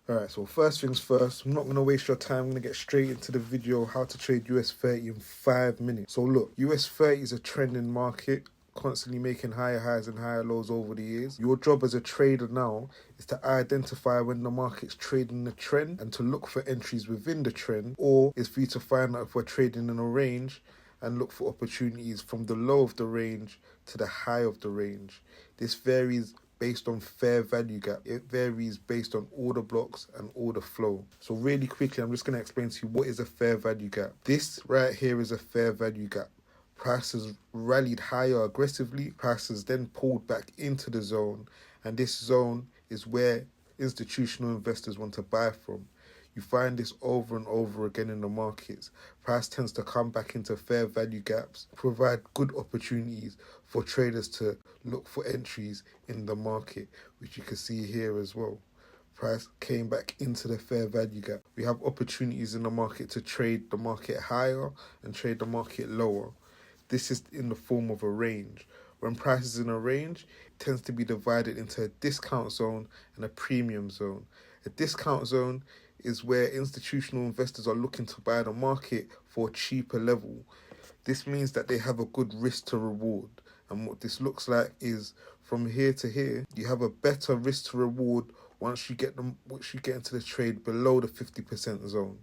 Alright, so first things first, I'm not going to waste your time, I'm going to get straight into the video how to trade US30 in 5 minutes. So look, US30 is a trending market, constantly making higher highs and higher lows over the years. Your job as a trader now is to identify when the market's trading the trend and to look for entries within the trend, or is for you to find out if we're trading in a range and look for opportunities from the low of the range to the high of the range. This varies based on fair value gap. It varies based on order blocks and order flow. So really quickly, I'm just going to explain to you what is a fair value gap. This right here is a fair value gap. Prices rallied higher aggressively, prices then pulled back into the zone, and this zone is where institutional investors want to buy from. You find this over and over again in the markets. Price tends to come back into fair value gaps, provide good opportunities for traders to look for entries in the market, which you can see here as well. Price came back into the fair value gap. We have opportunities in the market to trade the market higher and trade the market lower. This is in the form of a range. When price is in a range, it tends to be divided into a discount zone and a premium zone. A discount zone is where institutional investors are looking to buy the market for a cheaper level. This means that they have a good risk to reward. And what this looks like is from here to here, you have a better risk to reward once you get into the trade below the 50% zone.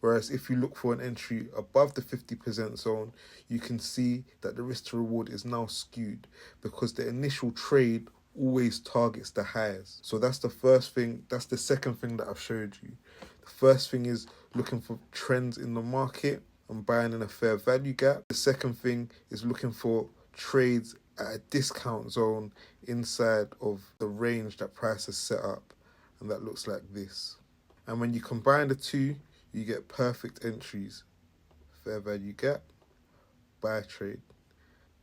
Whereas if you look for an entry above the 50% zone, you can see that the risk to reward is now skewed because the initial trade always targets the highs. So that's the first thing. That's the second thing that I've showed you. The first thing is looking for trends in the market and buying in a fair value gap. The second thing is looking for trades at a discount zone inside of the range that price has set up. And that looks like this. And when you combine the two, you get perfect entries. Fair value gap, buy trade,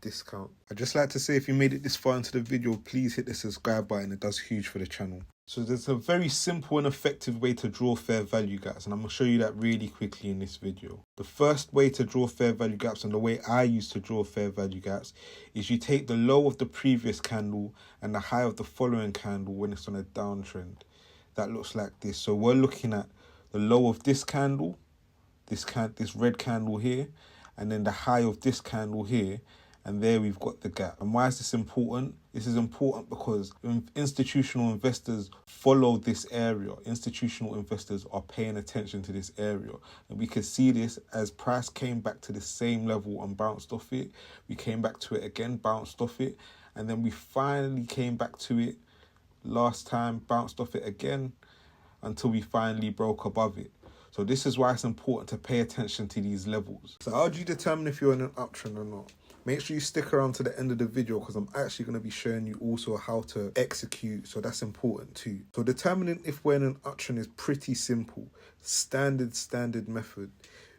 discount. I'd just like to say, if you made it this far into the video, please hit the subscribe button. It does huge for the channel. So there's a very simple and effective way to draw fair value gaps, and I'm going to show you that really quickly in this video. The first way to draw fair value gaps, and the way I use to draw fair value gaps, is you take the low of the previous candle and the high of the following candle when it's on a downtrend. That looks like this. So we're looking at the low of this candle, this red candle here, and then the high of this candle here, and there we've got the gap. And why is this important? This is important because institutional investors follow this area. Institutional investors are paying attention to this area. And we can see this as price came back to the same level and bounced off it. We came back to it again, bounced off it. And then we finally came back to it last time, bounced off it again, until we finally broke above it. So this is why it's important to pay attention to these levels. So how do you determine if you're in an uptrend or not? Make sure you stick around to the end of the video because I'm actually going to be showing you also how to execute, so that's important too. So determining if we're in an uptrend is pretty simple. Standard method.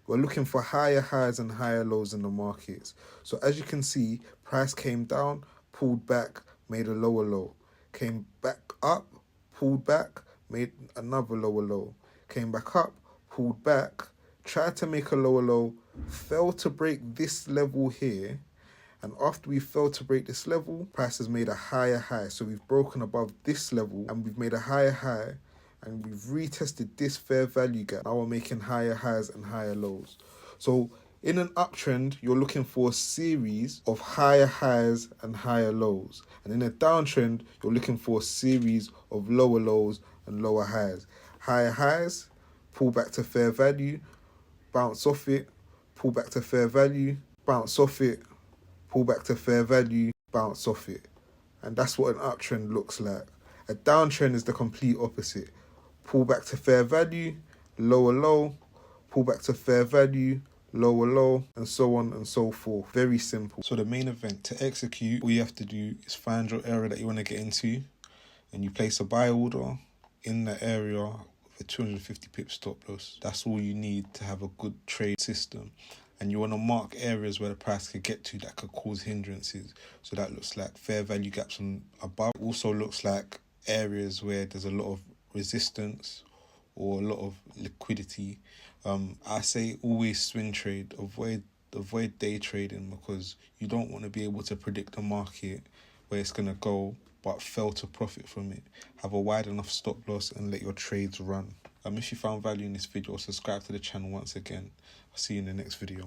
We're looking for higher highs and higher lows in the markets. So as you can see, price came down, pulled back, made a lower low. Came back up, pulled back, made another lower low. Came back up, pulled back, tried to make a lower low, failed to break this level here. And after we failed to break this level, price has made a higher high. So we've broken above this level and we've made a higher high and we've retested this fair value gap. Now we're making higher highs and higher lows. So in an uptrend, you're looking for a series of higher highs and higher lows. And in a downtrend, you're looking for a series of lower lows and lower highs. Higher highs, pull back to fair value, bounce off it, pull back to fair value, bounce off it, pull back to fair value, bounce off it. And that's what an uptrend looks like. A downtrend is the complete opposite. Pull back to fair value, lower low, pull back to fair value, lower low, and so on and so forth. Very simple. So the main event, to execute, all you have to do is find your area that you want to get into and you place a buy order in the area with a 250 pip stop loss. That's all you need to have a good trade system. And you want to mark areas where the price could get to that could cause hindrances. So that looks like fair value gaps on above. It also looks like areas where there's a lot of resistance or a lot of liquidity. I say always swing trade. Avoid day trading because you don't want to be able to predict the market where it's going to go but fail to profit from it. Have a wide enough stop loss and let your trades run. If you found value in this video, subscribe to the channel once again. I'll see you in the next video.